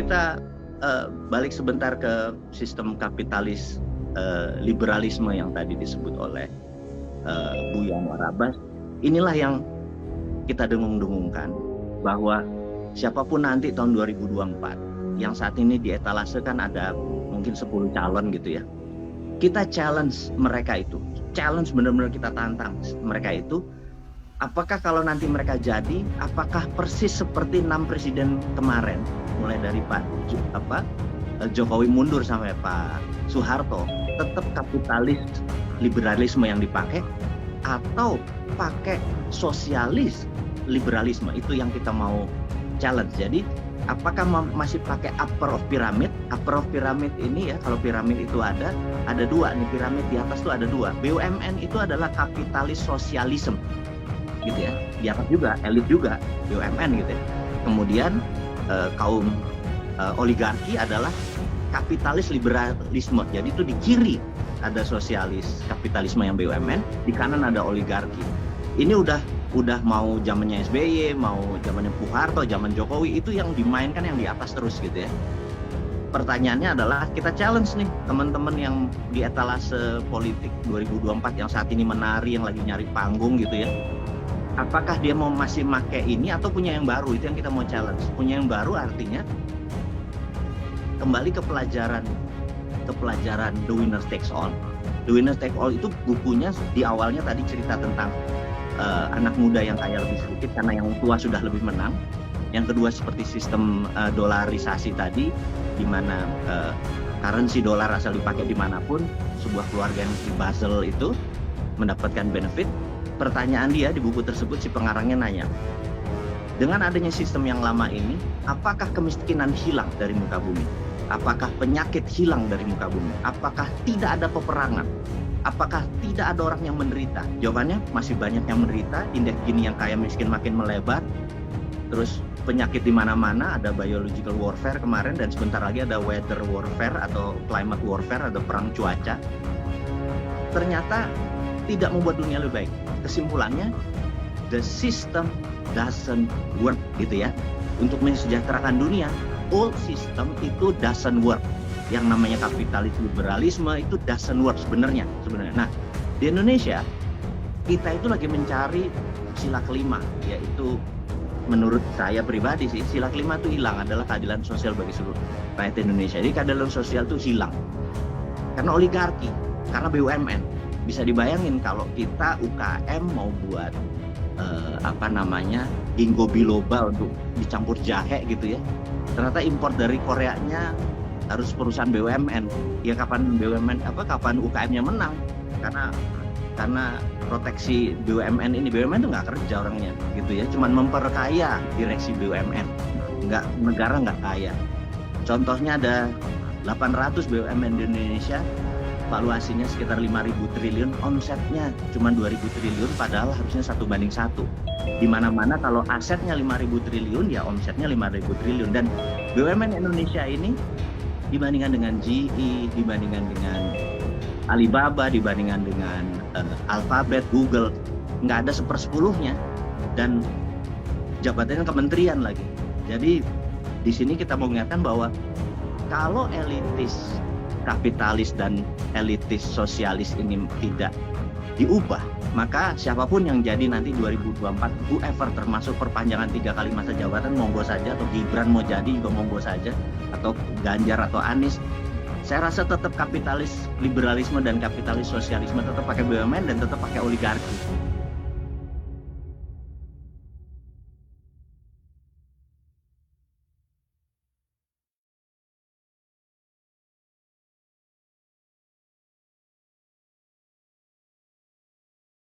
kita balik sebentar ke sistem kapitalis liberalisme yang tadi disebut oleh Buya Anwar Abbas, inilah yang kita dengung-dengungkan bahwa siapapun nanti tahun 2024 yang saat ini dietalasekan ada mungkin 10 calon gitu ya. Kita challenge mereka itu. Challenge benar-benar kita tantang mereka itu. Apakah kalau nanti mereka jadi, apakah persis seperti 6 presiden kemarin, mulai dari Pak Jokowi mundur sampai Pak Soeharto, tetap kapitalis liberalisme yang dipakai, atau pakai sosialis liberalisme? Itu yang kita mau challenge. Jadi apakah masih pakai upper of pyramid? Upper of pyramid ini ya, kalau piramid itu ada dua nih, piramid di atas tuh ada dua. BUMN itu adalah kapitalis sosialisme gitu ya, di atas juga elit juga BUMN gitu ya. Kemudian kaum oligarki adalah kapitalis liberalisme. Jadi itu di kiri ada sosialis kapitalisme yang BUMN, di kanan ada oligarki. Ini udah mau zamannya SBY, mau zamannya Soeharto, zaman Jokowi, itu yang dimainkan yang di atas terus gitu ya. Pertanyaannya adalah kita challenge nih teman-teman yang di etalase politik 2024 yang saat ini menari, yang lagi nyari panggung gitu ya. Apakah dia mau masih pakai ini atau punya yang baru? Itu yang kita mau challenge. Punya yang baru artinya kembali ke pelajaran The Winner Takes All. The Winner Takes All itu bukunya di awalnya tadi cerita tentang anak muda yang kaya lebih sedikit karena yang tua sudah lebih menang. Yang kedua seperti sistem dolarisasi tadi, di mana currency dolar asal dipakai dimanapun, sebuah keluarga yang di Basel itu mendapatkan benefit. Pertanyaan dia di buku tersebut, si pengarangnya nanya, dengan adanya sistem yang lama ini, apakah kemiskinan hilang dari muka bumi? Apakah penyakit hilang dari muka bumi? Apakah tidak ada peperangan? Apakah tidak ada orang yang menderita? Jawabannya masih banyak yang menderita. Indeks Gini yang kaya miskin makin melebar. Terus penyakit di mana-mana, ada biological warfare kemarin, dan sebentar lagi ada weather warfare atau climate warfare, ada perang cuaca. Ternyata tidak membuat dunia lebih baik. Kesimpulannya, the system doesn't work gitu ya. Untuk mensejahterakan dunia, old system itu doesn't work. Yang namanya kapitalis liberalisme itu doesn't work sebenarnya. Nah, di Indonesia kita itu lagi mencari sila kelima, yaitu menurut saya pribadi sih, sila kelima itu hilang, adalah keadilan sosial bagi seluruh rakyat Indonesia. Jadi keadilan sosial itu hilang karena oligarki, karena BUMN. Bisa dibayangin kalau kita UKM mau buat ginkgo biloba untuk dicampur jahe gitu ya, ternyata import dari Koreanya harus perusahaan BUMN. Ya kapan UKM-nya menang? Karena proteksi BUMN ini. BUMN itu nggak kerja orangnya gitu ya, cuman memperkaya direksi BUMN, negara nggak kaya. Contohnya ada 800 BUMN di Indonesia, valuasinya sekitar 5.000 triliun, omsetnya cuma 2.000 triliun, padahal harusnya 1:1. Di mana-mana kalau asetnya 5.000 triliun, ya omsetnya 5.000 triliun. Dan BUMN Indonesia ini dibandingkan dengan GE, dibandingkan dengan Alibaba, dibandingkan dengan Alphabet, Google, nggak ada 1/10-nya. Dan jabatannya kementerian lagi. Jadi di sini kita mau mengingatkan bahwa kalau elitis kapitalis dan elitis sosialis ini tidak diubah, maka siapapun yang jadi nanti 2024, whoever, termasuk perpanjangan 3 kali masa jabatan, monggo saja, atau Gibran mau jadi juga monggo saja, atau Ganjar atau Anies, saya rasa tetap kapitalis liberalisme dan kapitalis sosialisme tetap pakai BUMN dan tetap pakai oligarki.